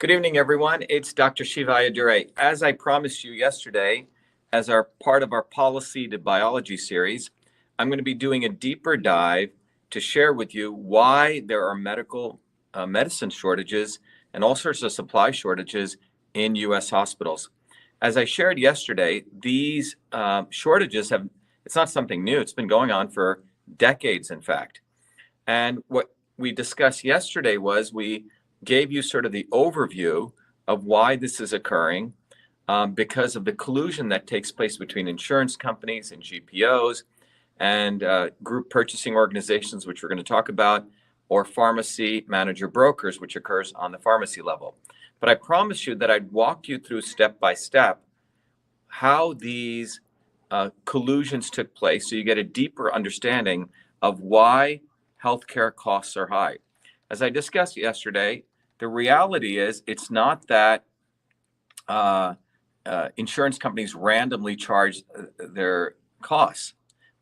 Good evening, everyone. It's Dr. Shiva. As I promised you yesterday, as our part of our Policy to Biology series, I'm going to be doing a deeper dive to share with you why there are medicine shortages and all sorts of supply shortages in U.S. hospitals. As I shared yesterday, these shortages it's not something new. It's been going on for decades, in fact. And what we discussed yesterday was we gave you sort of the overview of why this is occurring because of the collusion that takes place between insurance companies and GPOs and group purchasing organizations, which we're going to talk about, or pharmacy manager brokers, which occurs on the pharmacy level. But I promised you that I'd walk you through step by step how these collusions took place so you get a deeper understanding of why healthcare costs are high. As I discussed yesterday, the reality is it's not that insurance companies randomly charge their costs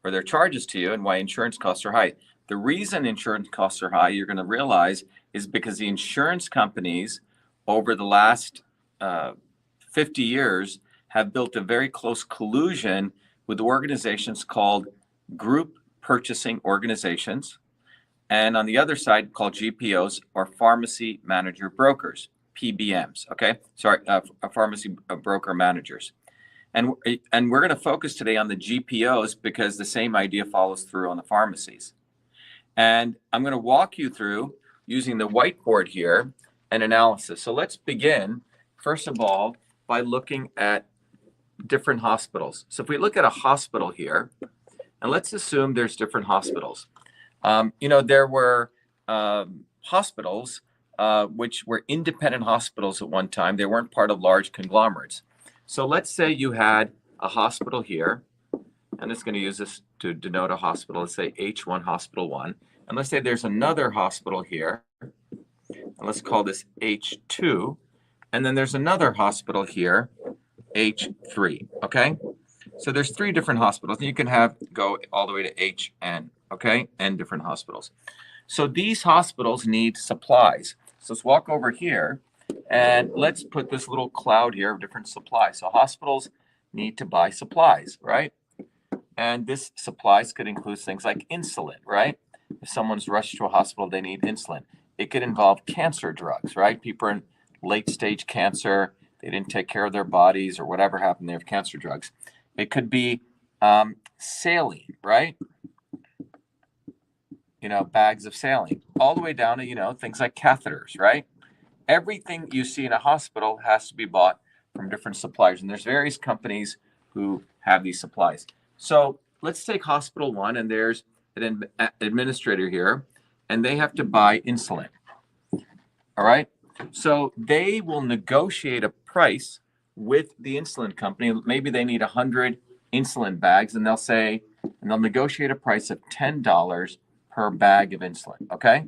or their charges to you and why insurance costs are high. The reason insurance costs are high, you're going to realize, is because the insurance companies over the last 50 years have built a very close collusion with organizations called group purchasing organizations, and on the other side called GPOs, or pharmacy manager brokers, PBMs, pharmacy broker managers. And we're going to focus today on the GPOs because the same idea follows through on the pharmacies. And I'm going to walk you through, using the whiteboard here, an analysis. So let's begin, first of all, by looking at different hospitals. So if we look at a hospital here, and let's assume there's different hospitals. There were hospitals which were independent hospitals at one time. They weren't part of large conglomerates. So let's say you had a hospital here. I'm just going to use this to denote a hospital. Let's say H1 Hospital 1. And let's say there's another hospital here. And let's call this H2. And then there's another hospital here, H3. Okay? So there's three different hospitals. And you can go all the way to HN. Okay, and different hospitals. So these hospitals need supplies. So let's walk over here and let's put this little cloud here of different supplies. So hospitals need to buy supplies, right? And this supplies could include things like insulin, right? If someone's rushed to a hospital, they need insulin. It could involve cancer drugs, right? People in late stage cancer, they didn't take care of their bodies or whatever happened, they have cancer drugs. It could be saline, right? Bags of saline, all the way down to, things like catheters, right? Everything you see in a hospital has to be bought from different suppliers. And there's various companies who have these supplies. So let's take Hospital 1, and there's an administrator here, and they have to buy insulin. All right? So they will negotiate a price with the insulin company. Maybe they need 100 insulin bags, and they'll negotiate a price of $10 per bag of insulin, okay?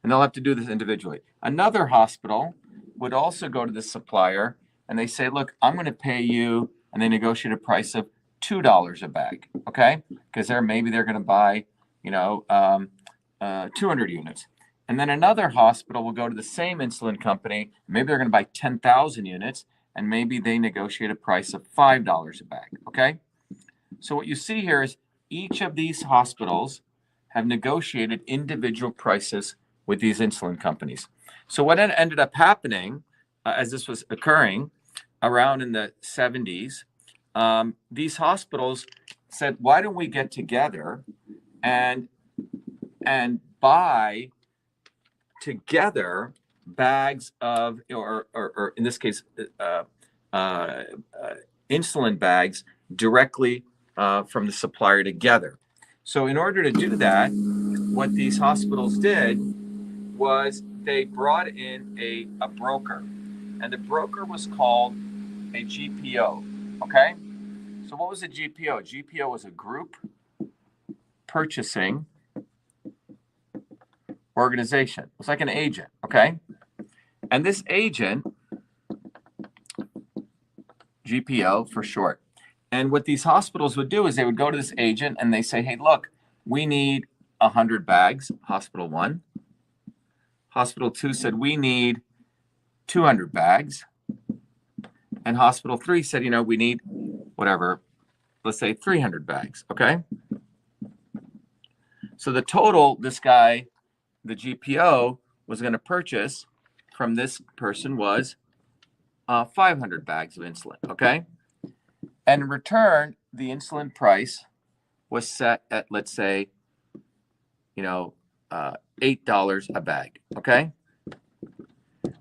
And they'll have to do this individually. Another hospital would also go to the supplier and they say, look, I'm going to pay you, and they negotiate a price of $2 a bag, okay? Because maybe they're going to buy, 200 units. And then another hospital will go to the same insulin company. Maybe they're going to buy 10,000 units, and maybe they negotiate a price of $5 a bag, okay? So what you see here is each of these hospitals have negotiated individual prices with these insulin companies. So what ended up happening as this was occurring around in the 70s, these hospitals said, why don't we get together and buy together bags of, or in this case, insulin bags directly from the supplier together. So in order to do that, what these hospitals did was they brought in a broker, and the broker was called a GPO, okay? So what was a GPO? A GPO was a group purchasing organization. It's like an agent, okay? And this agent, GPO for short, and what these hospitals would do is they would go to this agent and they say, hey, look, we need 100 bags, Hospital 1. Hospital 2 said, we need 200 bags. And hospital 3 said, we need whatever, let's say 300 bags, okay? So the total, this guy, the GPO, was going to purchase from this person was 500 bags of insulin, okay? And in return, the insulin price was set at, let's say, $8 a bag, okay?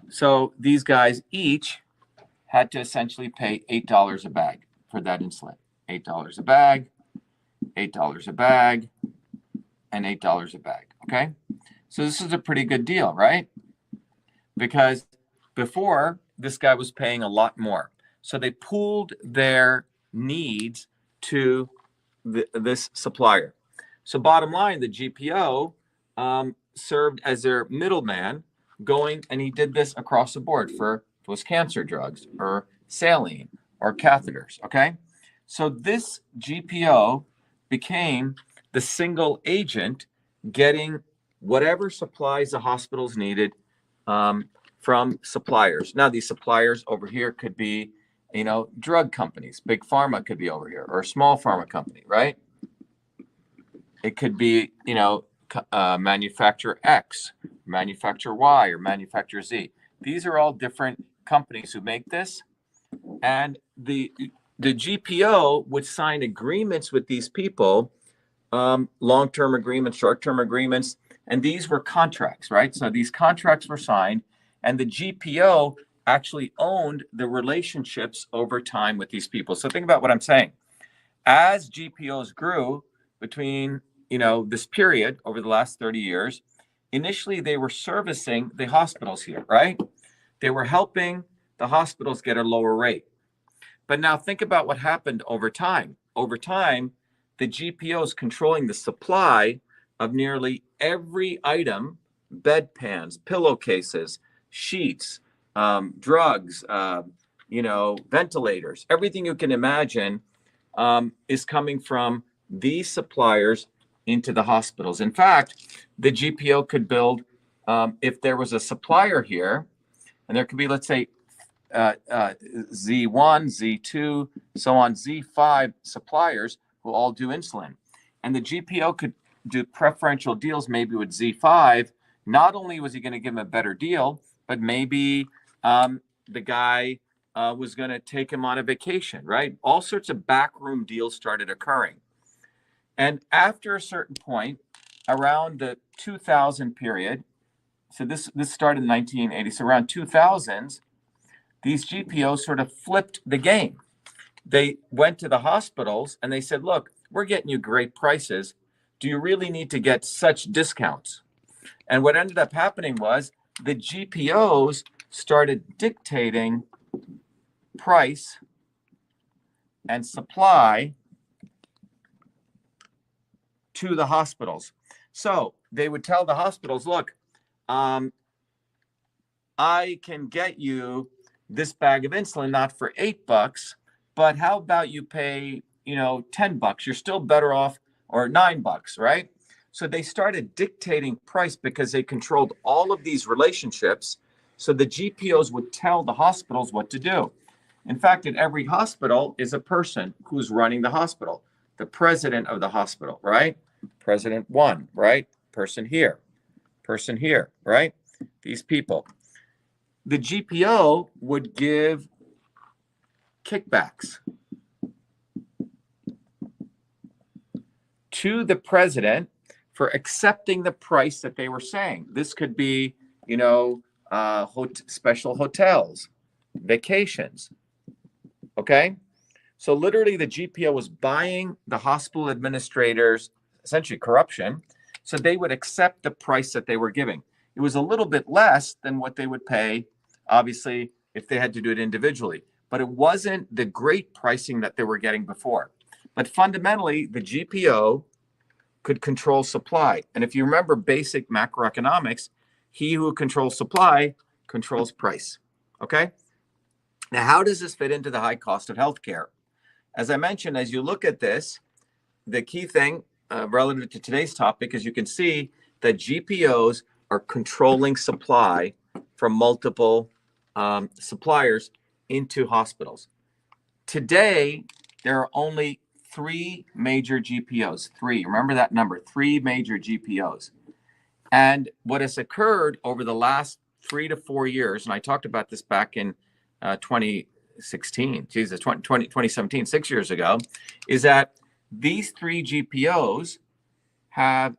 So these guys each had to essentially pay $8 a bag for that insulin. $8 a bag, $8 a bag, and $8 a bag, okay? So this is a pretty good deal, right? Because before, this guy was paying a lot more. So they pooled their needs to this supplier. So bottom line, the GPO served as their middleman going, and he did this across the board for those cancer drugs or saline or catheters, okay? So this GPO became the single agent getting whatever supplies the hospitals needed from suppliers. Now, these suppliers over here could be, drug companies. Big pharma could be over here, or a small pharma company, right? It could be, manufacturer X, manufacturer Y, or manufacturer Z. These are all different companies who make this. And the GPO would sign agreements with these people, long-term agreements, short-term agreements, and these were contracts, right? So these contracts were signed, and the GPO actually owned the relationships over time with these people. So think about what I'm saying. As GPOs grew between, this period over the last 30 years, initially they were servicing the hospitals here, right? They were helping the hospitals get a lower rate. But now think about what happened over time. Over time, the GPO is controlling the supply of nearly every item: bedpans, pillowcases, sheets, drugs, ventilators. Everything you can imagine is coming from these suppliers into the hospitals. In fact, the GPO could build, if there was a supplier here, and there could be, let's say, Z1, Z2, so on, Z5 suppliers who all do insulin. And the GPO could do preferential deals maybe with Z5. Not only was he going to give him a better deal, but maybe the guy was going to take him on a vacation, right? All sorts of backroom deals started occurring. And after a certain point, around the 2000 period, so this started in 1980, so around 2000s, these GPOs sort of flipped the game. They went to the hospitals and they said, look, we're getting you great prices. Do you really need to get such discounts? And what ended up happening was the GPOs started dictating price and supply to the hospitals. So they would tell the hospitals, look, I can get you this bag of insulin, not for $8, but how about you pay, $10? You're still better off, or $9, right? So they started dictating price because they controlled all of these relationships. So the GPOs would tell the hospitals what to do. In fact, at every hospital is a person who's running the hospital, the president of the hospital, right? President 1, right? Person here, right? These people. The GPO would give kickbacks to the president for accepting the price that they were saying. This could be, special hotels, vacations. Okay? So literally the GPO was buying the hospital administrators, essentially corruption, so they would accept the price that they were giving. It was a little bit less than what they would pay, obviously, if they had to do it individually. But it wasn't the great pricing that they were getting before. But fundamentally, the GPO could control supply. And if you remember basic macroeconomics, he who controls supply controls price. Okay? Now, how does this fit into the high cost of healthcare? As I mentioned, as you look at this, the key thing relative to today's topic is you can see that GPOs are controlling supply from multiple suppliers into hospitals. Today, there are only 3 major GPOs. 3, remember that number, 3 major GPOs. And what has occurred over the last 3 to 4 years, and I talked about this back in 2017, 6 years ago, is that these 3 GPOs have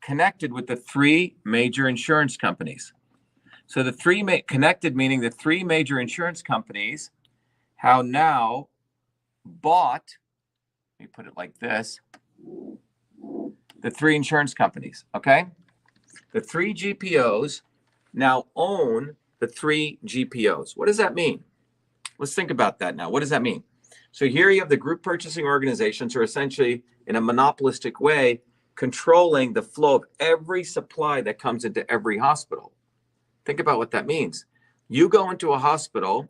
connected with the 3 major insurance companies. So the 3 connected, meaning the 3 major insurance companies have now bought, let me put it like this, the 3 insurance companies, okay? The 3 GPOs now own the 3 GPOs. What does that mean? Let's think about that now. What does that mean? So here you have the group purchasing organizations who are essentially, in a monopolistic way, controlling the flow of every supply that comes into every hospital. Think about what that means. You go into a hospital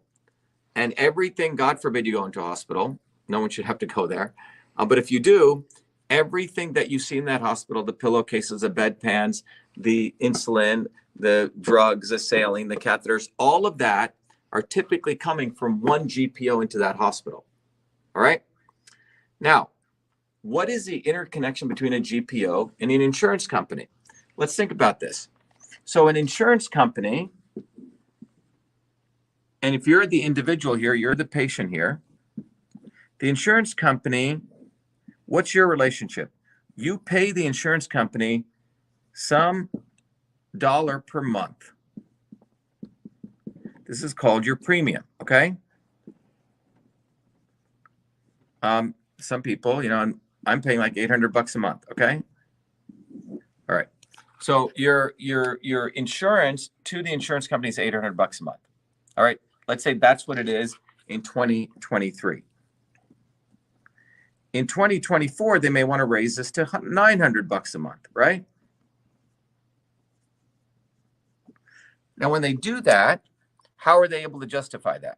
and everything, God forbid you go into a hospital, no one should have to go there. But if you do, everything that you see in that hospital, the pillowcases, the bedpans, the insulin, the drugs, the saline, the catheters, all of that are typically coming from one GPO into that hospital. All right. Now, what is the interconnection between a GPO and an insurance company? Let's think about this. So an insurance company, and if you're the individual here, you're the patient here, the insurance company, what's your relationship? You pay the insurance company some dollar per month. This is called your premium, okay? Some people, you know, I'm paying like $800 a month, okay? All right. So your insurance to the insurance company is $800 a month. All right. Let's say that's what it is in 2023. In 2024, they may want to raise this to $900 a month, right? Now, when they do that, how are they able to justify that?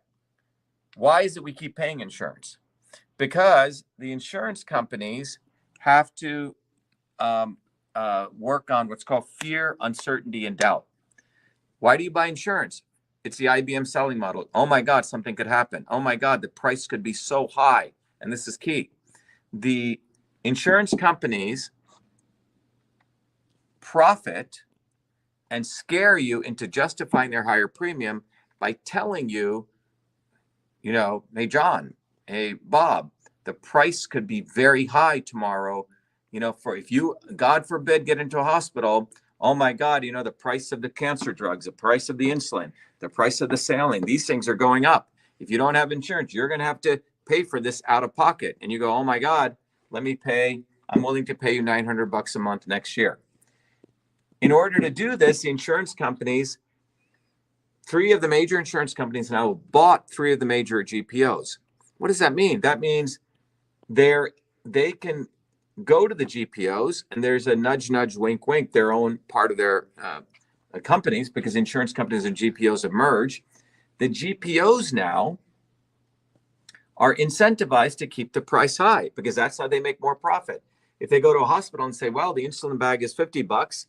Why is it we keep paying insurance? Because the insurance companies have to work on what's called fear, uncertainty, and doubt. Why do you buy insurance? It's the IBM selling model. Oh my God, something could happen. Oh my God, the price could be so high. And this is key. The insurance companies profit and scare you into justifying their higher premium by telling you, you know, hey, John, hey, Bob, the price could be very high tomorrow. You know, for if you, God forbid, get into a hospital, oh my God, you know, the price of the cancer drugs, the price of the insulin, the price of the saline, these things are going up. If you don't have insurance, you're going to have to pay for this out of pocket. And you go, oh my God, let me pay, I'm willing to pay you $900 a month next year. In order to do this, the insurance companies, 3 of the major insurance companies now bought 3 of the major GPOs. What does that mean? That means they can go to the GPOs, and there's a nudge, nudge, wink, wink, their own part of their companies, because insurance companies and GPOs have merged. The GPOs now are incentivized to keep the price high because that's how they make more profit. If they go to a hospital and say, well, the insulin bag is $50,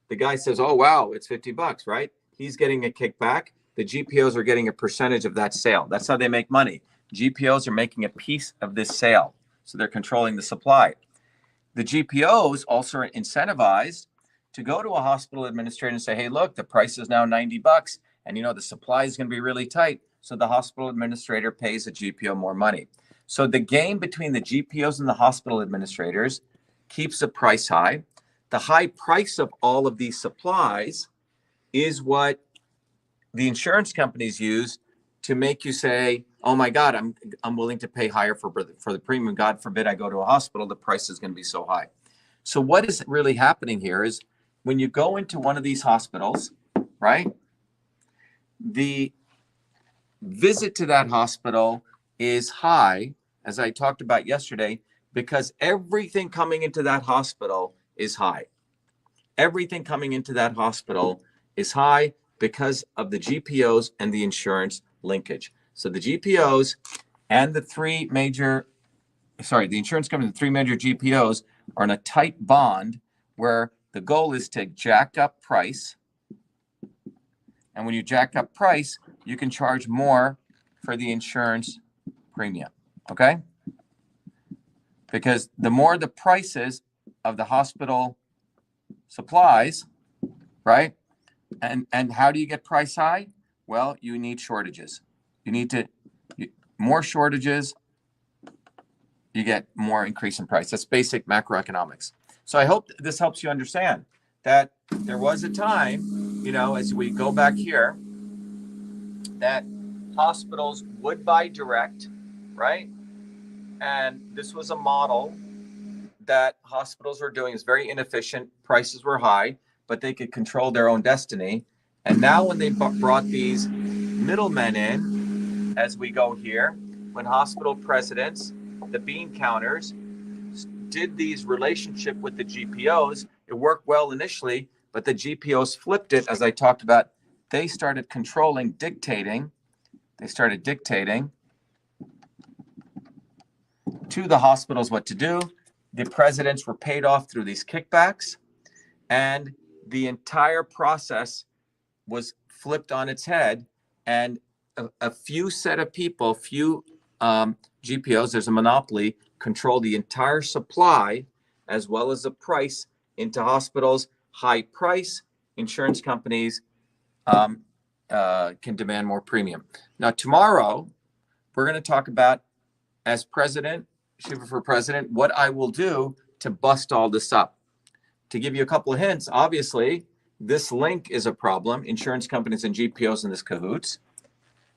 the guy says, oh, wow, it's $50, right? He's getting a kickback. The GPOs are getting a percentage of that sale. That's how they make money. GPOs are making a piece of this sale. So they're controlling the supply. The GPOs also are incentivized to go to a hospital administrator and say, hey, look, the price is now $90 and, you know, the supply is going to be really tight. So the hospital administrator pays the GPO more money. So the game between the GPOs and the hospital administrators keeps the price high. The high price of all of these supplies is what the insurance companies use to make you say, oh my God, I'm willing to pay higher for the premium. God forbid I go to a hospital, the price is going to be so high. So what is really happening here is when you go into one of these hospitals, right, the visit to that hospital is high, as I talked about yesterday, because everything coming into that hospital is high. Everything coming into that hospital is high because of the GPOs and the insurance linkage. So the GPOs and the 3 major, the insurance company, the 3 major GPOs are in a tight bond where the goal is to jack up price And when you jack up price, you can charge more for the insurance premium, okay? Because the more the prices of the hospital supplies, right? And how do you get price high? Well, you need shortages. More shortages, you get more increase in price. That's basic macroeconomics. So I hope this helps you understand that there was a time, as we go back here, that hospitals would buy direct, right? And this was a model that hospitals were doing. Is very inefficient. Prices were high, but they could control their own destiny. And now when they brought these middlemen in, as we go here, when hospital presidents, the bean counters, did these relationship with the GPOs, it worked well initially, but the GPOs flipped it, as I talked about. They started controlling, dictating. They started dictating to the hospitals what to do. The presidents were paid off through these kickbacks, and the entire process was flipped on its head. And a few set of people, GPOs, there's a monopoly, control the entire supply as well as the price into hospitals. High price, insurance companies can demand more premium. Now, tomorrow, we're going to talk about, as president, Shiva for president, what I will do to bust all this up. To give you a couple of hints, obviously, this link is a problem. Insurance companies and GPOs in this cahoots.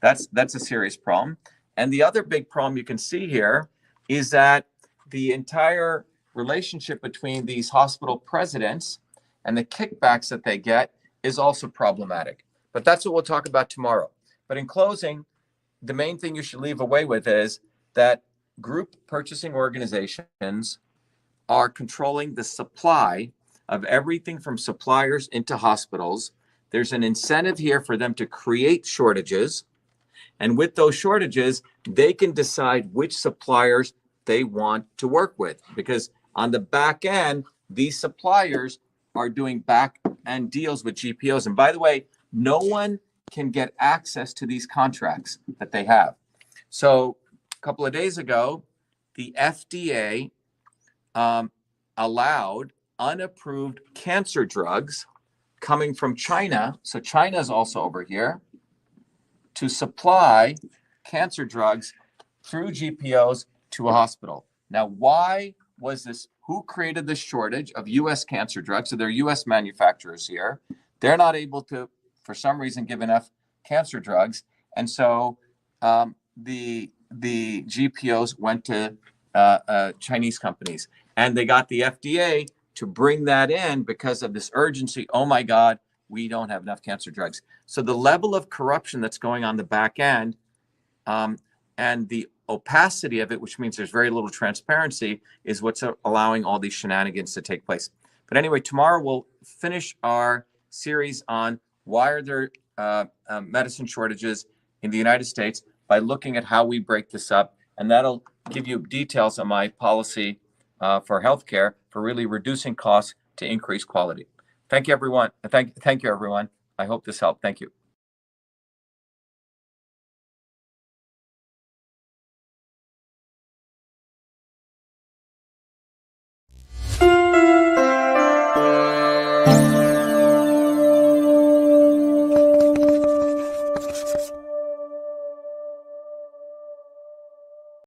That's a serious problem. And the other big problem you can see here is that the entire relationship between these hospital presidents and the kickbacks that they get is also problematic. But that's what we'll talk about tomorrow. But in closing, the main thing you should leave away with is that group purchasing organizations are controlling the supply of everything from suppliers into hospitals. There's an incentive here for them to create shortages. And with those shortages, they can decide which suppliers they want to work with. Because on the back end, these suppliers are doing back end deals with GPOs. And by the way, no one can get access to these contracts that they have. So a couple of days ago, the FDA allowed unapproved cancer drugs coming from China. So China is also over here to supply cancer drugs through GPOs to a hospital. Now, why was this? Who created this shortage of U.S. cancer drugs? So they're U.S. manufacturers here. They're not able to, for some reason, give enough cancer drugs. And so the GPOs went to Chinese companies, and they got the FDA to bring that in because of this urgency. Oh my God, we don't have enough cancer drugs. So the level of corruption that's going on the back end and the opacity of it, which means there's very little transparency, is what's allowing all these shenanigans to take place. But anyway, tomorrow we'll finish our series on why are there medicine shortages in the United States by looking at how we break this up. And that'll give you details on my policy for healthcare for really reducing costs to increase quality. Thank you, everyone. Thank you, everyone. I hope this helped. Thank you.